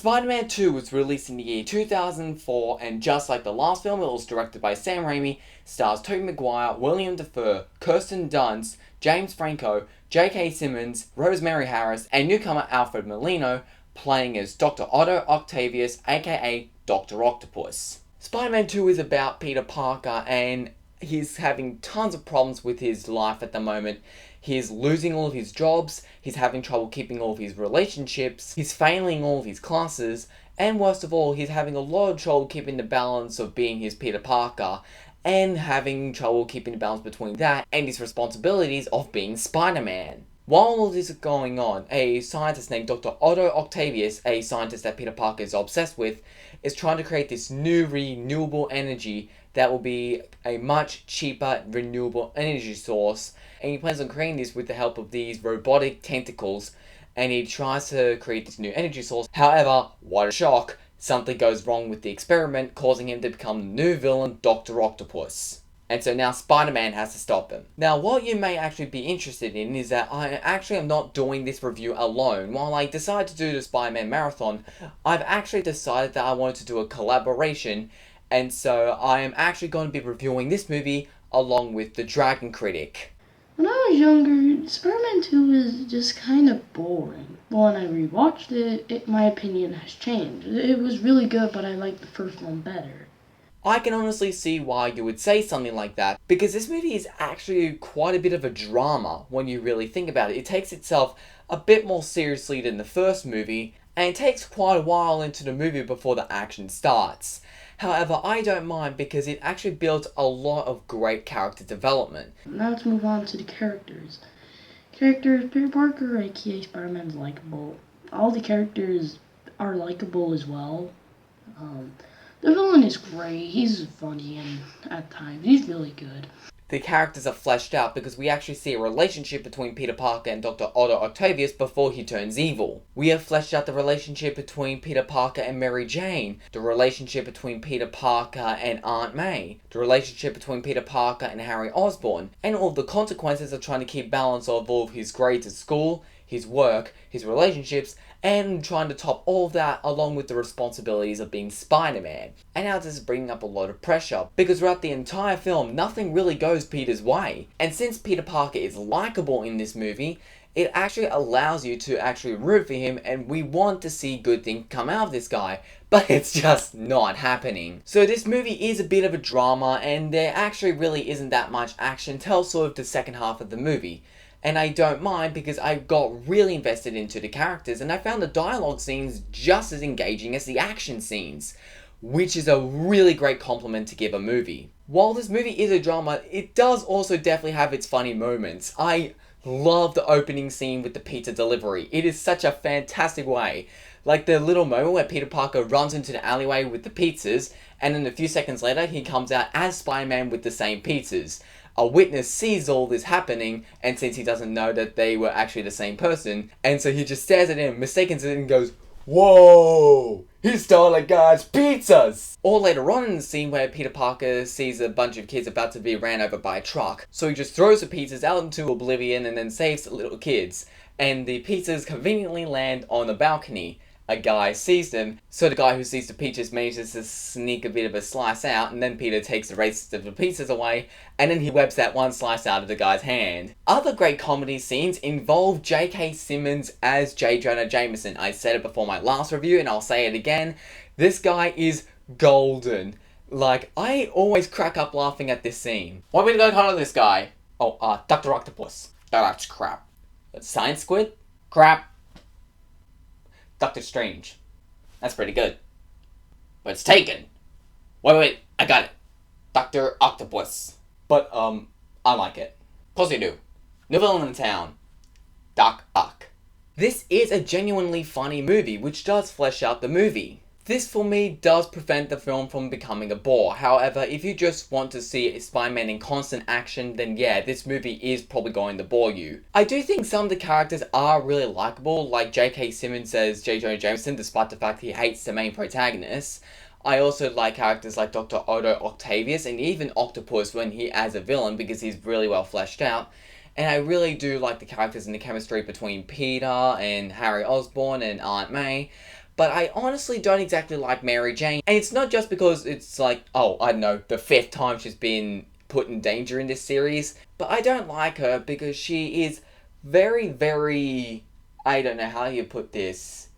Spider-Man 2 was released in the year 2004, and just like the last film, it was directed by Sam Raimi, stars Tobey Maguire, William Dafoe, Kirsten Dunst, James Franco, J.K. Simmons, Rosemary Harris, and newcomer Alfred Molina, playing as Dr. Otto Octavius, aka Dr. Octopus. Spider-Man 2 is about Peter Parker, and he's having tons of problems with his life at the moment. He's losing all of his jobs, he's having trouble keeping all of his relationships, he's failing all of his classes, and worst of all, he's having a lot of trouble keeping the balance of being his Peter Parker, and having trouble keeping the balance between that and his responsibilities of being Spider-Man. While all of this is going on, a scientist named Dr. Otto Octavius, a scientist that Peter Parker is obsessed with, is trying to create this new renewable energy that will be a much cheaper renewable energy source, and he plans on creating this with the help of these robotic tentacles, and he tries to create this new energy source. However, what a shock, something goes wrong with the experiment, causing him to become the new villain, Dr. Octopus. And so now Spider-Man has to stop him. Now, what you may actually be interested in is that I actually am not doing this review alone. While I decided to do the Spider-Man marathon, I've actually decided that I wanted to do a collaboration, and so I am actually going to be reviewing this movie along with the Dragon Critic. When I was younger, Spider-Man 2 was just kind of boring. When I rewatched it, my opinion has changed. It was really good, but I liked the first one better. I can honestly see why you would say something like that, because this movie is actually quite a bit of a drama when you really think about it. It takes itself a bit more seriously than the first movie, and it takes quite a while into the movie before the action starts. However, I don't mind because it actually builds a lot of great character development. Now let's move on to the characters. Peter Parker, aka Spider-Man, is likable. All the characters are likable as well. The villain is great. He's funny, and at times he's really good. The characters are fleshed out because we actually see a relationship between Peter Parker and Dr. Otto Octavius before he turns evil. We have fleshed out the relationship between Peter Parker and Mary Jane, the relationship between Peter Parker and Aunt May, the relationship between Peter Parker and Harry Osborn, and all the consequences of trying to keep balance of all of his grades at school, his work, his relationships, and trying to top all of that along with the responsibilities of being Spider-Man. And now this is bringing up a lot of pressure, because throughout the entire film, nothing really goes Peter's way. And since Peter Parker is likable in this movie, it actually allows you to actually root for him, and we want to see good things come out of this guy, but it's just not happening. So this movie is a bit of a drama, and there actually really isn't that much action till sort of the second half of the movie. And I don't mind because I got really invested into the characters, and I found the dialogue scenes just as engaging as the action scenes, which is a really great compliment to give a movie. While this movie is a drama, it does also definitely have its funny moments. I love the opening scene with the pizza delivery. It is such a fantastic way. Like the little moment where Peter Parker runs into the alleyway with the pizzas, and then a few seconds later he comes out as Spider-Man with the same pizzas. A witness sees all this happening, and since he doesn't know that they were actually the same person, and so he just stares at him, mistakes it, and goes, "Whoa! He stole a guy's pizzas!" Or later on in the scene where Peter Parker sees a bunch of kids about to be ran over by a truck, so he just throws the pizzas out into oblivion and then saves the little kids, and the pizzas conveniently land on a balcony. A guy sees them, so the guy who sees the pizzas manages to sneak a bit of a slice out, and then Peter takes the rest of the pizzas away, and then he webs that one slice out of the guy's hand. Other great comedy scenes involve J.K. Simmons as J. Jonah Jameson. I said it before my last review, and I'll say it again. This guy is golden. Like, I always crack up laughing at this scene. What are we gonna call this guy? Oh, Dr. Octopus. That's crap. Science Squid? Crap. Doctor Strange. That's pretty good. But it's taken. Wait, I got it. Dr. Octopus. But, I like it. Of course you do. New villain in town. Doc Ock. This is a genuinely funny movie, which does flesh out the movie. This, for me, does prevent the film from becoming a bore. However, if you just want to see Spider-Man in constant action, then yeah, this movie is probably going to bore you. I do think some of the characters are really likable, like J.K. Simmons as J. Jonah Jameson, despite the fact he hates the main protagonist. I also like characters like Dr. Otto Octavius, and even Octopus when he as a villain, because he's really well fleshed out. And I really do like the characters and the chemistry between Peter and Harry Osborn and Aunt May. but I honestly don't exactly like Mary Jane. And it's not just because it's like, oh, I don't know, the 5th time she's been put in danger in this series, but I don't like her because she is very, very, I don't know how you put this,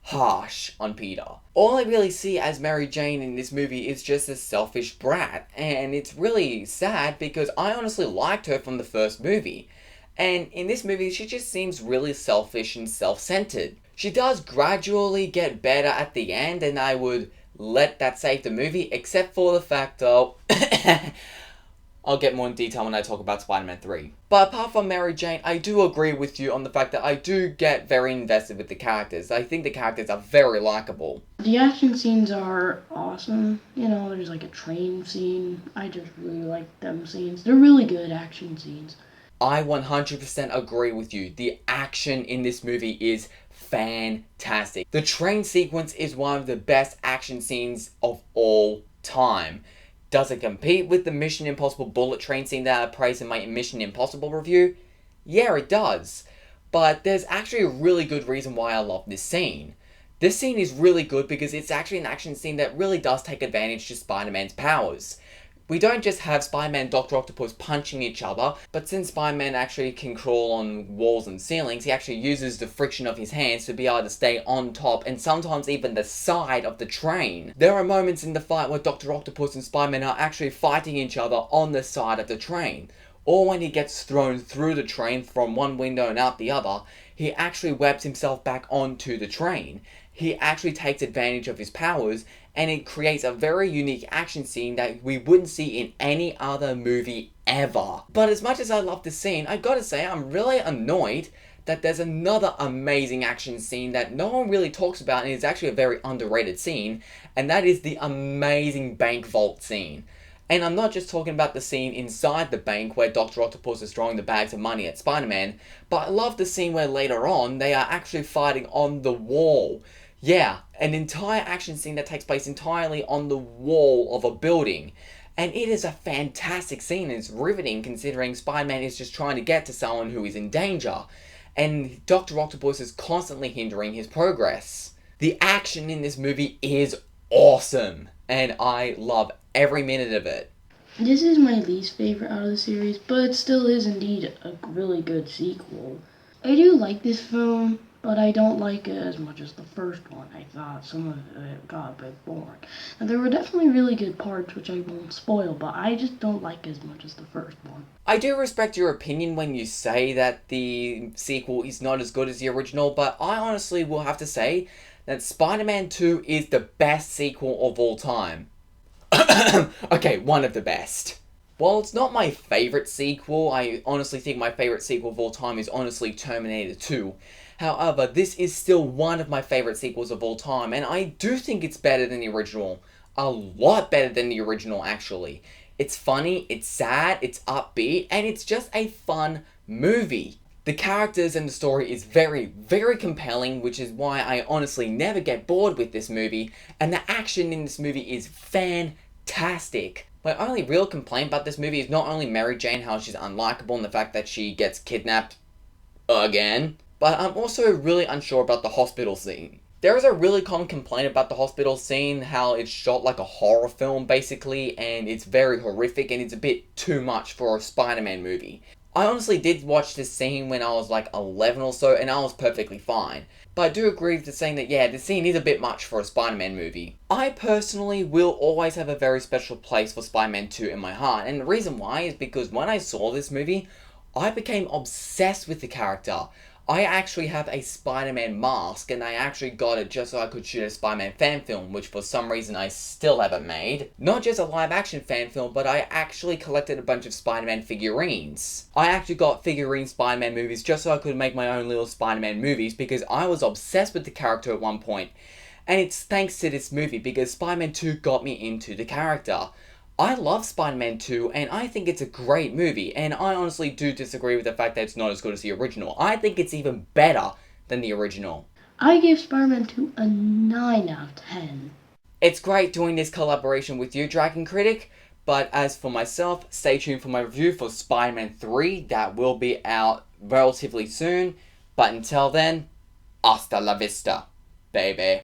harsh on Peter. All I really see as Mary Jane in this movie is just a selfish brat, and it's really sad because I honestly liked her from the first movie. And in this movie, she just seems really selfish and self-centered. She does gradually get better at the end, and I would let that save the movie, except for the fact of... I'll get more in detail when I talk about Spider-Man 3. But apart from Mary Jane, I do agree with you on the fact that I do get very invested with the characters. I think the characters are very likable. The action scenes are awesome. You know, there's like a train scene. I just really like them scenes. They're really good action scenes. I 100% agree with you. The action in this movie is fantastic. The train sequence is one of the best action scenes of all time. Does it compete with the Mission Impossible bullet train scene that I praised in my Mission Impossible review? Yeah, it does. But there's actually a really good reason why I love this scene. This scene is really good because it's actually an action scene that really does take advantage to Spider-Man's powers. We don't just have Spider-Man and Dr. Octopus punching each other, but since Spider-Man actually can crawl on walls and ceilings, he actually uses the friction of his hands to be able to stay on top and sometimes even the side of the train. There are moments in the fight where Dr. Octopus and Spider-Man are actually fighting each other on the side of the train. Or when he gets thrown through the train from one window and out the other, he actually webs himself back onto the train. He actually takes advantage of his powers, and it creates a very unique action scene that we wouldn't see in any other movie ever. But as much as I love this scene, I gotta say I'm really annoyed that there's another amazing action scene that no one really talks about, and is actually a very underrated scene, and that is the amazing bank vault scene. And I'm not just talking about the scene inside the bank where Dr. Octopus is throwing the bags of money at Spider-Man, but I love the scene where later on they are actually fighting on the wall. Yeah, an entire action scene that takes place entirely on the wall of a building. And it is a fantastic scene, and it's riveting considering Spider-Man is just trying to get to someone who is in danger. And Dr. Octopus is constantly hindering his progress. The action in this movie is awesome, and I love every minute of it. This is my least favorite out of the series, but it still is indeed a really good sequel. I do like this film, but I don't like it as much as the first one. I thought some of it got a bit boring. And there were definitely really good parts, which I won't spoil, but I just don't like it as much as the first one. I do respect your opinion when you say that the sequel is not as good as the original, but I honestly will have to say that Spider-Man 2 is the best sequel of all time. Okay, one of the best. While it's not my favourite sequel, I honestly think my favourite sequel of all time is honestly Terminator 2. However, this is still one of my favourite sequels of all time, and I do think it's better than the original. A lot better than the original, actually. It's funny, it's sad, it's upbeat, and it's just a fun movie. The characters and the story is very, very compelling, which is why I honestly never get bored with this movie, and the action in this movie is fantastic. My only real complaint about this movie is not only Mary Jane, how she's unlikable, and the fact that she gets kidnapped again, but I'm also really unsure about the hospital scene. There is a really common complaint about the hospital scene, how it's shot like a horror film basically, and it's very horrific and it's a bit too much for a Spider-Man movie. I honestly did watch this scene when I was like 11 or so, and I was perfectly fine. But I do agree with the saying that, yeah, the scene is a bit much for a Spider-Man movie. I personally will always have a very special place for Spider-Man 2 in my heart, and the reason why is because when I saw this movie, I became obsessed with the character. I actually have a Spider-Man mask, and I actually got it just so I could shoot a Spider-Man fan film, which for some reason I still haven't made. Not just a live-action fan film, but I actually collected a bunch of Spider-Man figurines. I actually got figurine Spider-Man movies just so I could make my own little Spider-Man movies, because I was obsessed with the character at one point. And it's thanks to this movie, because Spider-Man 2 got me into the character. I love Spider-Man 2, and I think it's a great movie, and I honestly do disagree with the fact that it's not as good as the original. I think it's even better than the original. I gave Spider-Man 2 a 9 out of 10. It's great doing this collaboration with you, Dragon Critic, but as for myself, stay tuned for my review for Spider-Man 3. That will be out relatively soon, but until then, hasta la vista, baby.